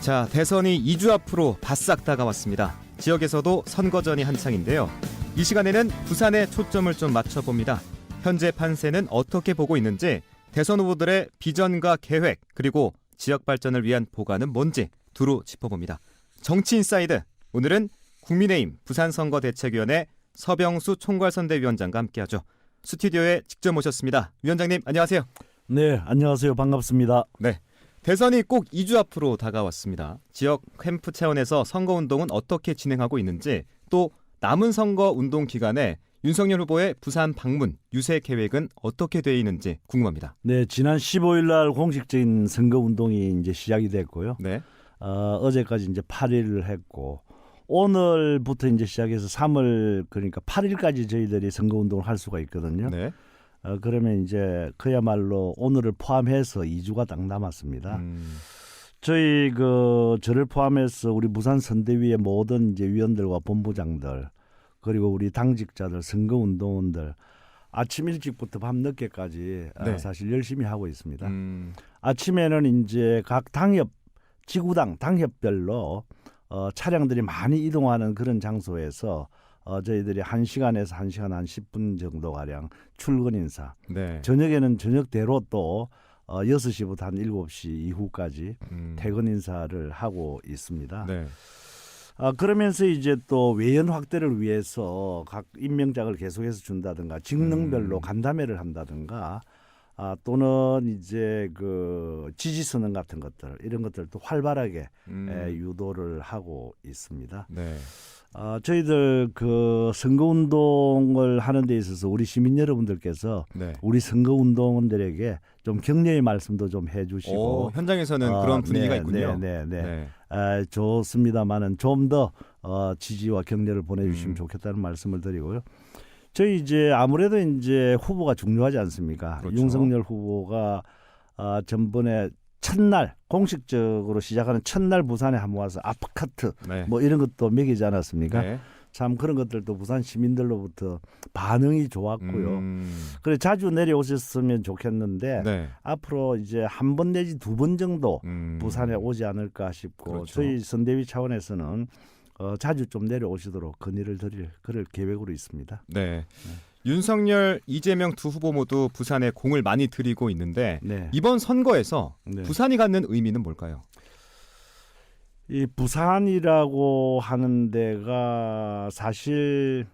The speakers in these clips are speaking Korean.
자, 대선이 2주 앞으로 바싹 다가왔습니다. 지역에서도 선거전이 한창인데요. 이 시간에는 부산에 초점을 좀 맞춰봅니다. 현재 판세는 어떻게 보고 있는지, 대선 후보들의 비전과 계획, 그리고 지역 발전을 위한 보관은 뭔지 두루 짚어봅니다. 정치인사이드, 오늘은 국민의힘 부산선거대책위원회 서병수 총괄선대위원장과 함께하죠. 스튜디오에 직접 모셨습니다. 위원장님, 안녕하세요. 네, 안녕하세요. 반갑습니다. 네, 대선이 꼭 2주 앞으로 다가왔습니다. 지역 캠프 차원에서 선거운동은 어떻게 진행하고 있는지, 또 남은 선거운동 기간에 윤석열 후보의 부산 방문, 유세 계획은 어떻게 되어 있는지 궁금합니다. 네, 지난 15일 날 공식적인 선거운동이 이제 시작이 됐고요. 네. 어제까지 이제 8일을 했고, 오늘부터 이제 시작해서 3월, 그러니까 8일까지 저희들이 선거운동을 할 수가 있거든요. 네. 그러면 이제 그야말로 오늘을 포함해서 2주가 딱 남았습니다. 저희 저를 포함해서 우리 부산 선대위의 모든 이제 위원들과 본부장들, 그리고 우리 당직자들, 선거운동원들 아침 일찍부터 밤 늦게까지 네. 사실 열심히 하고 있습니다. 아침에는 이제 각 당협, 지구당 당협별로 차량들이 많이 이동하는 그런 장소에서 저희들이 1시간에서 1시간 한 10분 정도 가량 출근 인사. 네. 저녁에는 저녁대로 또 6시부터 한 7시 이후까지 퇴근 인사를 하고 있습니다. 네. 그러면서 이제 또 외연 확대를 위해서 각 임명장을 계속해서 준다든가 직능별로 간담회를 한다든가 또는 이제 지지 선언 같은 것들, 이런 것들도 활발하게 유도를 하고 있습니다. 네. 저희들 선거운동을 하는 데 있어서 우리 시민 여러분들께서 네. 우리 선거운동원들에게 좀 격려의 말씀도 좀 해주시고 현장에서는 그런 분위기가 있군요. 네. 좋습니다만은 좀 더 지지와 격려를 보내주시면 좋겠다는 말씀을 드리고요. 저희 이제 아무래도 이제 후보가 중요하지 않습니까? 그렇죠. 윤석열 후보가 전번에 첫날 공식적으로 시작하는 첫날 부산에 한번 와서 아파트 네. 뭐 이런 것도 먹이지 않았습니까? 네. 참 그런 것들도 부산 시민들로부터 반응이 좋았고요. 그래 자주 내려오셨으면 좋겠는데 네. 앞으로 이제 한 번 내지 두 번 정도 부산에 오지 않을까 싶고, 그렇죠. 저희 선대위 차원에서는 자주 좀 내려오시도록 건의를 드릴 그럴 계획으로 있습니다. 네. 윤석열, 이재명 두 후보 모두 부산에 공을 많이 들이고 있는데 네. 이번 선거에서 네. 부산이 갖는 의미는 뭘까요? 이 부산이라고 하는 데가 사실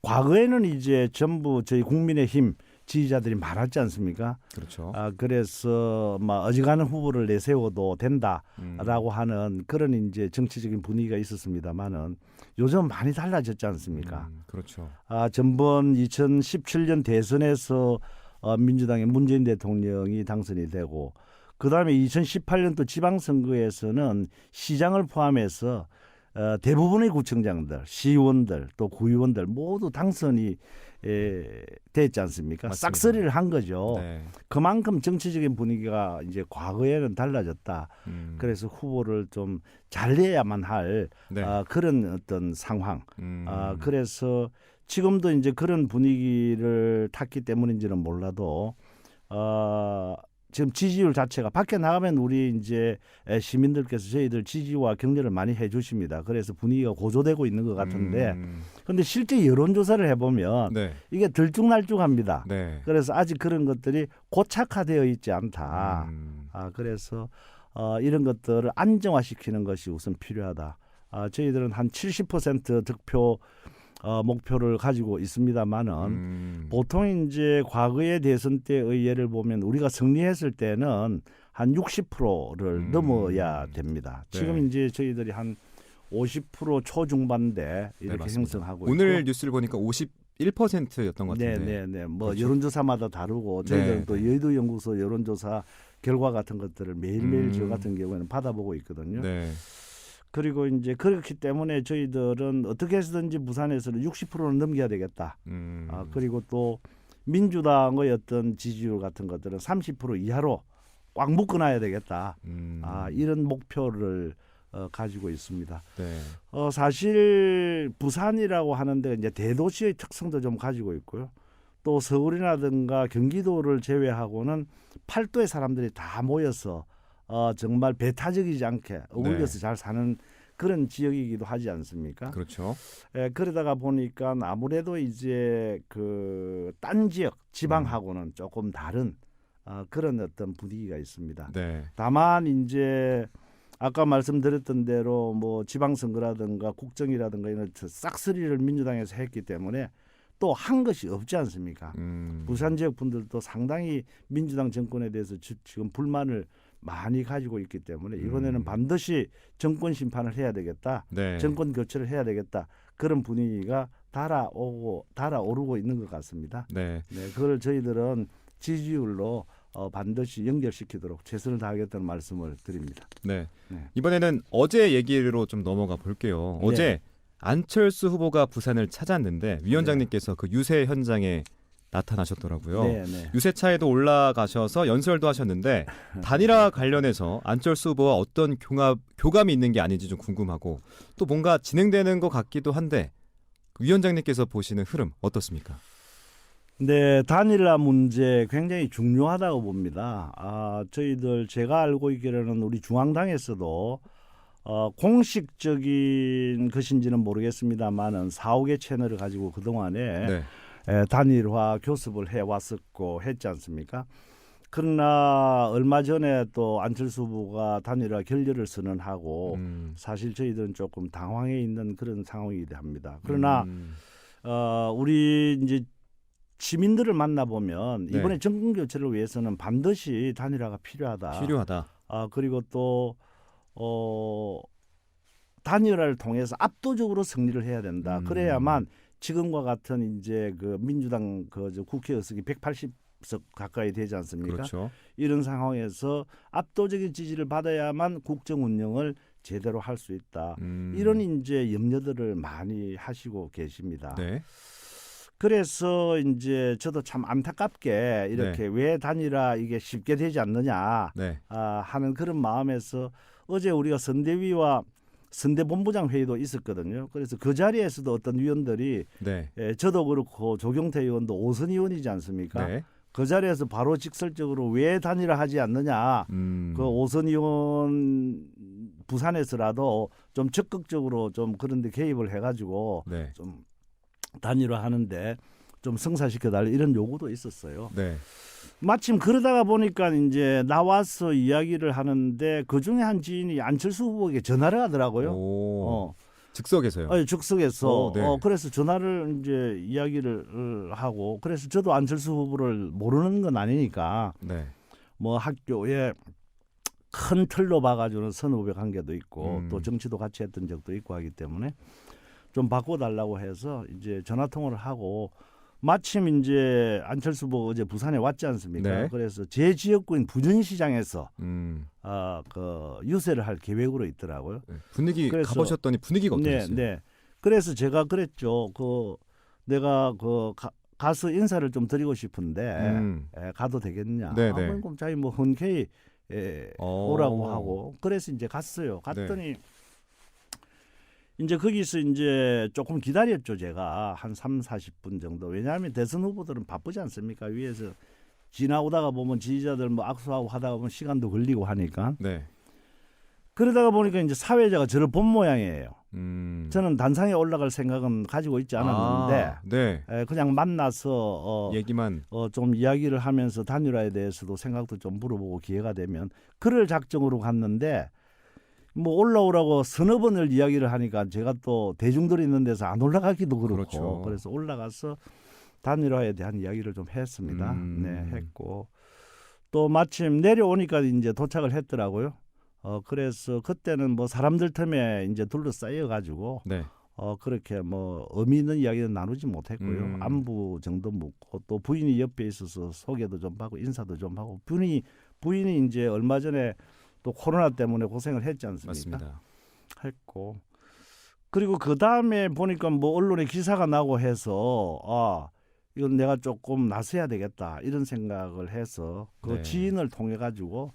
과거에는 이제 전부 저희 국민의힘 지지자들이 많았지 않습니까? 그렇죠. 그래서 막 어지간한 후보를 내세워도 된다라고 하는 그런 이제 정치적인 분위기가 있었습니다만은 요즘 많이 달라졌지 않습니까? 그렇죠. 전번 2017년 대선에서 민주당의 문재인 대통령이 당선이 되고, 그다음에 2018년도 지방선거에서는 시장을 포함해서 대부분의 구청장들, 시의원들, 또 구의원들 모두 당선이 됐지 않습니까? 맞습니다. 싹쓸이를 한 거죠. 네. 그만큼 정치적인 분위기가 이제 과거에는 달라졌다. 그래서 후보를 좀 잘 내야만 할 네. 그런 어떤 상황. 그래서 지금도 이제 그런 분위기를 탔기 때문인지는 몰라도 지금 지지율 자체가 밖에 나가면 우리 이제 시민들께서 저희들 지지와 격려를 많이 해주십니다. 그래서 분위기가 고조되고 있는 것 같은데, 그런데 실제 여론조사를 해보면 네. 이게 들쭉날쭉합니다. 네. 그래서 아직 그런 것들이 고착화되어 있지 않다. 그래서 이런 것들을 안정화시키는 것이 우선 필요하다. 저희들은 한 70% 득표 목표를 가지고 있습니다만은 보통 이제 과거의 대선 때의 예를 보면 우리가 승리했을 때는 한 60%를 넘어야 됩니다. 네. 지금 이제 저희들이 한 50% 초중반대 이렇게 맞습니다. 형성하고 오늘 있고. 뉴스를 보니까 51%였던 것 같은데. 네. 뭐 그렇죠. 여론조사마다 다르고 저희들은 네, 또 네. 여의도 연구소 여론조사 결과 같은 것들을 매일매일 저 같은 경우에는 받아보고 있거든요. 네. 그리고 이제 그렇기 때문에 저희들은 어떻게 해서든지 부산에서는 60%는 넘겨야 되겠다. 그리고 또 민주당의 어떤 지지율 같은 것들은 30% 이하로 꽉 묶어놔야 되겠다. 이런 목표를 가지고 있습니다. 네. 사실 부산이라고 하는데 이제 대도시의 특성도 좀 가지고 있고요. 또 서울이라든가 경기도를 제외하고는 팔도의 사람들이 다 모여서 정말 배타적이지 않게 어울려서 잘 사는 그런 지역이기도 하지 않습니까? 그렇죠. 그러다가 보니까 아무래도 이제 그 딴 지역 지방하고는 조금 다른 그런 어떤 분위기가 있습니다. 네. 다만 이제 아까 말씀드렸던 대로 뭐 지방선거라든가 국정이라든가 이런 싹쓸이를 민주당에서 했기 때문에 또 한 것이 없지 않습니까? 부산 지역 분들도 상당히 민주당 정권에 대해서 지금 불만을 많이 가지고 있기 때문에 이번에는 반드시 정권 심판을 해야 되겠다. 네. 정권 교체를 해야 되겠다. 그런 분위기가 달아오르고 있는 것 같습니다. 네. 네, 그걸 저희들은 지지율로 반드시 연결시키도록 최선을 다하겠다는 말씀을 드립니다. 네. 네. 이번에는 어제 얘기로 좀 넘어가 볼게요. 네. 어제 안철수 후보가 부산을 찾았는데 위원장님께서 그 유세 현장에 나타나셨더라고요. 네, 네. 유세차에도 올라가셔서 연설도 하셨는데 단일화 관련해서 안철수 후보와 어떤 교감이 있는 게 아닌지 좀 궁금하고 또 뭔가 진행되는 것 같기도 한데 위원장님께서 보시는 흐름 어떻습니까? 네, 단일화 문제 굉장히 중요하다고 봅니다. 저희들 제가 알고 있기로는 우리 중앙당에서도 공식적인 것인지는 모르겠습니다만은 4~5개 채널을 가지고 그동안에 네. 단일화 교습을 해왔었고 했지 않습니까? 그러나 얼마 전에 또 안철수 후보가 단일화 결렬을 선언하고 사실 저희들은 조금 당황해 있는 그런 상황이기도 합니다. 그러나 우리 이제 시민들을 만나보면 네. 이번에 정권 교체를 위해서는 반드시 단일화가 필요하다. 그리고 또 단일화를 통해서 압도적으로 승리를 해야 된다. 그래야만 지금과 같은 이제 그 민주당 저 국회 의석이 180석 가까이 되지 않습니까? 그렇죠. 이런 상황에서 압도적인 지지를 받아야만 국정 운영을 제대로 할 수 있다. 이런 이제 염려들을 많이 하시고 계십니다. 네. 그래서 이제 저도 참 안타깝게 이렇게 네. 왜 단일화 이게 쉽게 되지 않느냐 네. 하는 그런 마음에서 어제 우리가 선대위와 선대본부장 회의도 있었거든요. 그래서 그 자리에서도 어떤 위원들이 네. 저도 그렇고 조경태 의원도 오선 의원이지 않습니까? 네. 그 자리에서 바로 직설적으로 왜 단일화 하지 않느냐. 그 오선 의원 부산에서라도 좀 적극적으로 좀 그런 데 개입을 해가지고 네. 좀 단일화 하는데 좀 성사시켜달라 이런 요구도 있었어요. 네. 마침 그러다가 보니까 이제 나와서 이야기를 하는데 그 중에 한 지인이 안철수 후보에게 전화를 하더라고요. 오. 즉석에서요. 즉석에서. 네. 그래서 전화를 이제 이야기를 하고 그래서 저도 안철수 후보를 모르는 건 아니니까 네. 뭐 학교에 큰 틀로 봐가지고는 선후배 관계도 있고 또 정치도 같이 했던 적도 있고 하기 때문에 좀 바꿔달라고 해서 이제 전화 통화를 하고 마침 이제 안철수 후보 어제 부산에 왔지 않습니까? 네. 그래서 제 지역구인 부천시장에서 그 유세를 할 계획으로 있더라고요. 분위기 그래서, 가보셨더니 분위기가 어떠셨어요? 네. 그래서 제가 그랬죠. 내가 가서 인사를 좀 드리고 싶은데 가도 되겠냐? 네네. 그럼 자기 뭐 흔쾌히 오라고 하고 그래서 이제 갔어요. 갔더니 이제 거기서 이제 조금 기다렸죠. 제가 한 30~40분 정도. 왜냐하면 대선 후보들은 바쁘지 않습니까? 위에서 지나오다가 보면 지지자들 뭐 악수하고 하다가 보면 시간도 걸리고 하니까. 네. 그러다가 보니까 이제 사회자가 저를 본 모양이에요. 저는 단상에 올라갈 생각은 가지고 있지 않았는데 네. 그냥 만나서 얘기만 좀 이야기를 하면서 단일화에 대해서도 생각도 좀 물어보고 기회가 되면 그럴 작정으로 갔는데 뭐 올라오라고 서너 번을 이야기를 하니까 제가 또 대중들이 있는 데서 안 올라가기도 그렇고 그렇죠. 그래서 올라가서 단일화에 대한 이야기를 좀 했습니다. 네, 했고 또 마침 내려오니까 이제 도착을 했더라고요. 그래서 그때는 뭐 사람들 틈에 이제 둘러싸여 가지고 네. 그렇게 뭐 의미 있는 이야기는 나누지 못했고요. 안부 정도 묻고 또 부인이 옆에 있어서 소개도 좀 하고 인사도 좀 하고 부인이 이제 얼마 전에 또 코로나 때문에 고생을 했지 않습니까? 맞습니다. 했고 그리고 그 다음에 보니까 뭐 언론에 기사가 나고 해서 이건 내가 조금 나서야 되겠다 이런 생각을 해서 그 지인을 통해 가지고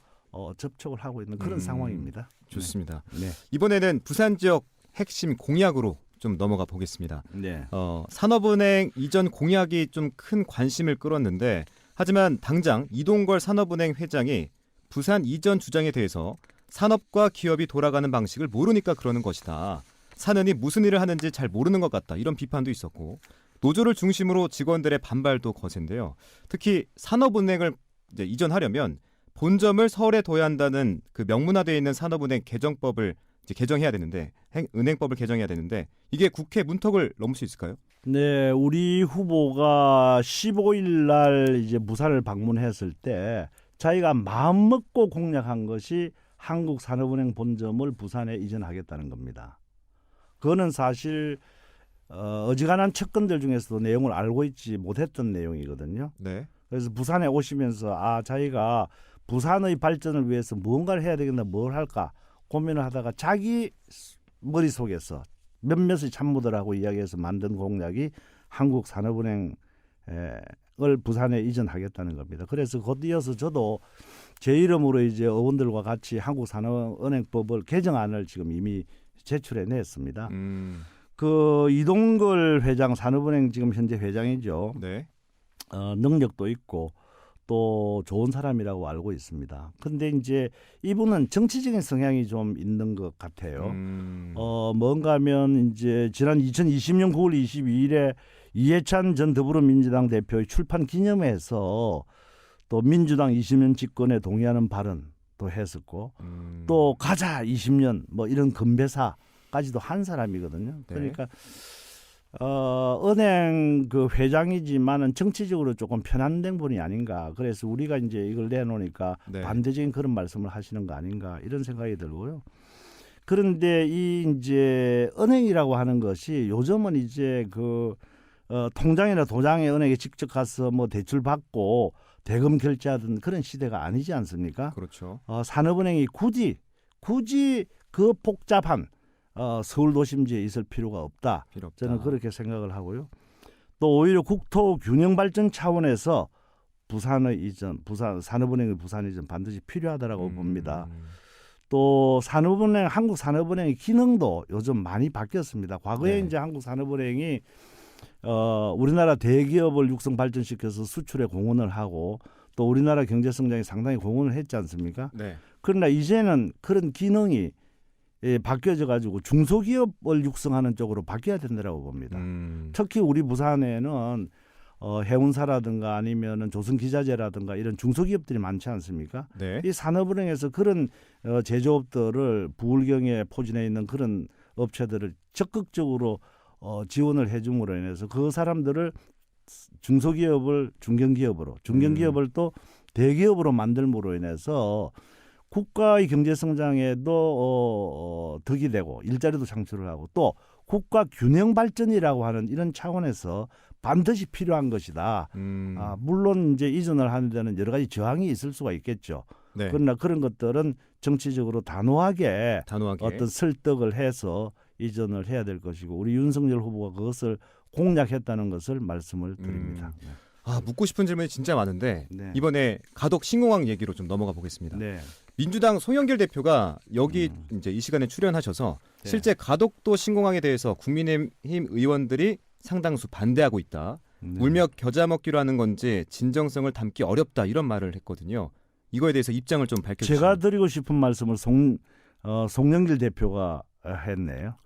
접촉을 하고 있는 그런 상황입니다. 좋습니다. 네. 이번에는 부산 지역 핵심 공약으로 좀 넘어가 보겠습니다. 네. 산업은행 이전 공약이 좀 큰 관심을 끌었는데 하지만 당장 이동걸 산업은행 회장이 부산 이전 주장에 대해서 산업과 기업이 돌아가는 방식을 모르니까 그러는 것이다. 사는이 무슨 일을 하는지 잘 모르는 것 같다. 이런 비판도 있었고 노조를 중심으로 직원들의 반발도 거센데요. 특히 산업은행을 이제 이전하려면 본점을 서울에 둬야 한다는 그 명문화되어 있는 산업은행 개정법을 이제 개정해야 되는데 은행법을 개정해야 되는데 이게 국회 문턱을 넘을 수 있을까요? 네, 우리 후보가 15일 날 이제 부산을 방문했을 때 자기가 마음 먹고 공약한 것이 한국산업은행 본점을 부산에 이전하겠다는 겁니다. 그거는 사실 어지간한 측근들 중에서도 내용을 알고 있지 못했던 내용이거든요. 네. 그래서 부산에 오시면서 자기가 부산의 발전을 위해서 무언가를 해야 되겠나, 뭘 할까 고민을 하다가 자기 머릿속에서 몇몇의 참모들하고 이야기해서 만든 공약이 한국산업은행을 부산에 이전하겠다는 겁니다. 그래서 곧이어서 저도 제 이름으로 이제 의원들과 같이 한국산업은행법을 개정안을 지금 이미 제출해 냈습니다. 그 이동걸 회장, 산업은행 지금 현재 회장이죠. 네. 능력도 있고 또 좋은 사람이라고 알고 있습니다. 근데 이제 이분은 정치적인 성향이 좀 있는 것 같아요. 뭔가 하면 이제 지난 2020년 9월 22일에 이해찬 전 더불어민주당 대표의 출판 기념회에서 또 민주당 20년 집권에 동의하는 발언도 했었고 또 가자 20년 뭐 이런 건배사까지도 한 사람이거든요. 네. 그러니까 은행 그 회장이지만은 정치적으로 조금 편안된 분이 아닌가. 그래서 우리가 이제 이걸 내놓으니까 네. 반대적인 그런 말씀을 하시는 거 아닌가 이런 생각이 들고요. 그런데 이 이제 은행이라고 하는 것이 요즘은 이제 그 통장이나 도장에 은행에 직접 가서 뭐 대출 받고 대금 결제하던 그런 시대가 아니지 않습니까? 그렇죠. 산업은행이 굳이 그 복잡한 서울 도심지에 있을 필요가 없다. 필요 없다. 저는 그렇게 생각을 하고요. 또 오히려 국토 균형 발전 차원에서 부산의 이전, 부산 산업은행의 부산 이전 반드시 필요하다라고 봅니다. 또 산업은행, 한국산업은행의 기능도 요즘 많이 바뀌었습니다. 과거에 네. 이제 한국산업은행이 우리나라 대기업을 육성 발전시켜서 수출에 공헌을 하고 또 우리나라 경제 성장에 상당히 공헌을 했지 않습니까? 네. 그러나 이제는 그런 기능이 바뀌어져 가지고 중소기업을 육성하는 쪽으로 바뀌어야 된다고 봅니다. 특히 우리 부산에는 해운사라든가 아니면은 조선기자재라든가 이런 중소기업들이 많지 않습니까? 네. 이 산업은행에서 그런 제조업들을 부울경에 포진해 있는 그런 업체들을 적극적으로 지원을 해줌으로 인해서 그 사람들을 중소기업을 중견기업을 또 대기업으로 만들므로 인해서 국가의 경제 성장에도 덕이 되고 일자리도 창출을 하고 또 국가 균형 발전이라고 하는 이런 차원에서 반드시 필요한 것이다. 물론 이제 이전을 하는 데는 여러 가지 저항이 있을 수가 있겠죠. 네. 그러나 그런 것들은 정치적으로 단호하게 어떤 설득을 해서 이전을 해야 될 것이고 우리 윤석열 후보가 그것을 공략했다는 것을 말씀을 드립니다. 묻고 싶은 질문이 진짜 많은데 네. 이번에 가덕 신공항 얘기로 좀 넘어가 보겠습니다. 네. 민주당 송영길 대표가 여기 이제 이 시간에 출연하셔서 네. 실제 가덕도 신공항에 대해서 국민의힘 의원들이 상당수 반대하고 있다. 울며 겨자 먹기로 하는 건지 진정성을 담기 어렵다 이런 말을 했거든요. 이거에 대해서 입장을 좀 밝혀주시죠. 제가 드리고 싶은 말씀을 송영길 대표가 했네요.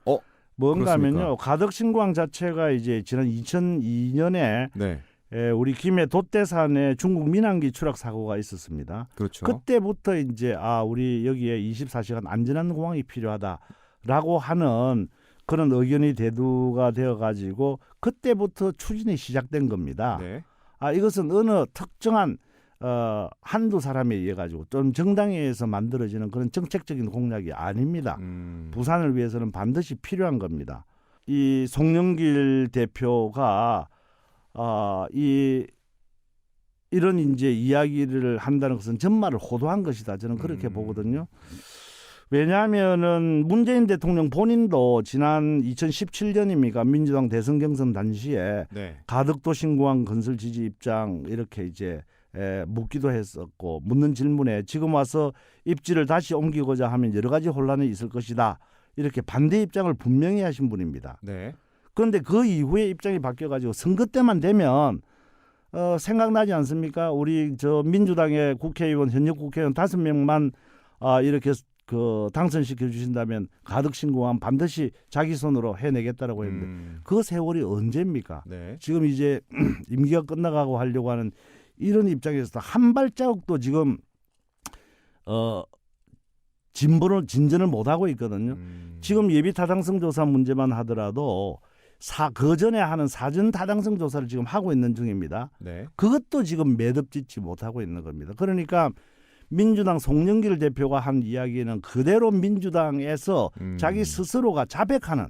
뭔가 하면요. 가덕 신공항 자체가 이제 지난 2002년에 네. 우리 김해 돛대산에 중국 민항기 추락 사고가 있었습니다. 그렇죠. 그때부터 이제 우리 여기에 24시간 안전한 공항이 필요하다라고 하는 그런 의견이 대두가 되어 가지고 그때부터 추진이 시작된 겁니다. 네. 이것은 어느 특정한 한두 사람에 의해 가지고 좀 정당에 의해서 만들어지는 그런 정책적인 공약이 아닙니다. 부산을 위해서는 반드시 필요한 겁니다. 이 송영길 대표가 이런 이제 이야기를 한다는 것은 전말을 호도한 것이다. 저는 그렇게 보거든요. 왜냐하면은 문재인 대통령 본인도 지난 2017년입니까 민주당 대선 경선 당시에 네. 가덕도 신공항 건설 지지 입장 이렇게 이제 묻기도 했었고 묻는 질문에 지금 와서 입지를 다시 옮기고자 하면 여러 가지 혼란이 있을 것이다. 이렇게 반대 입장을 분명히 하신 분입니다. 네. 그런데 그 이후에 입장이 바뀌어가지고 선거 때만 되면 생각나지 않습니까? 우리 저 민주당의 국회의원 현역 국회의원 5명만 이렇게 그 당선시켜 주신다면 가덕 신공항 반드시 자기 손으로 해내겠다라고 했는데 그 세월이 언제입니까? 네. 지금 이제 임기가 끝나가고 하려고 하는 이런 입장에서 한 발자국도 지금 진전을 못 하고 있거든요. 지금 예비 타당성 조사 문제만 하더라도 그 전에 하는 사전 타당성 조사를 지금 하고 있는 중입니다. 네. 그것도 지금 매듭짓지 못하고 있는 겁니다. 그러니까 민주당 송영길 대표가 한 이야기는 그대로 민주당에서 자기 스스로가 자백하는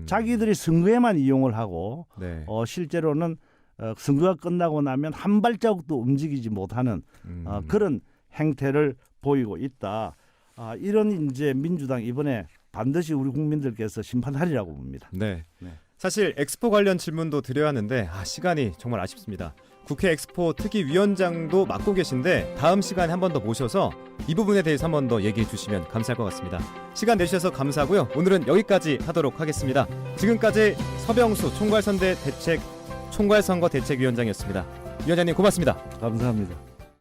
자기들이 선거에만 이용을 하고 네. 실제로는 선거가 끝나고 나면 한 발자국도 움직이지 못하는 그런 행태를 보이고 있다. 이런 이제 민주당 이번에 반드시 우리 국민들께서 심판하리라고 봅니다. 네. 네. 사실 엑스포 관련 질문도 드려야 하는데 시간이 정말 아쉽습니다. 국회 엑스포 특위위원장도 맡고 계신데 다음 시간에 한 번 더 모셔서 이 부분에 대해서 한 번 더 얘기해 주시면 감사할 것 같습니다. 시간 내주셔서 감사하고요. 오늘은 여기까지 하도록 하겠습니다. 지금까지 서병수 총괄선거 대책위원장이었습니다. 위원장님 고맙습니다. 감사합니다.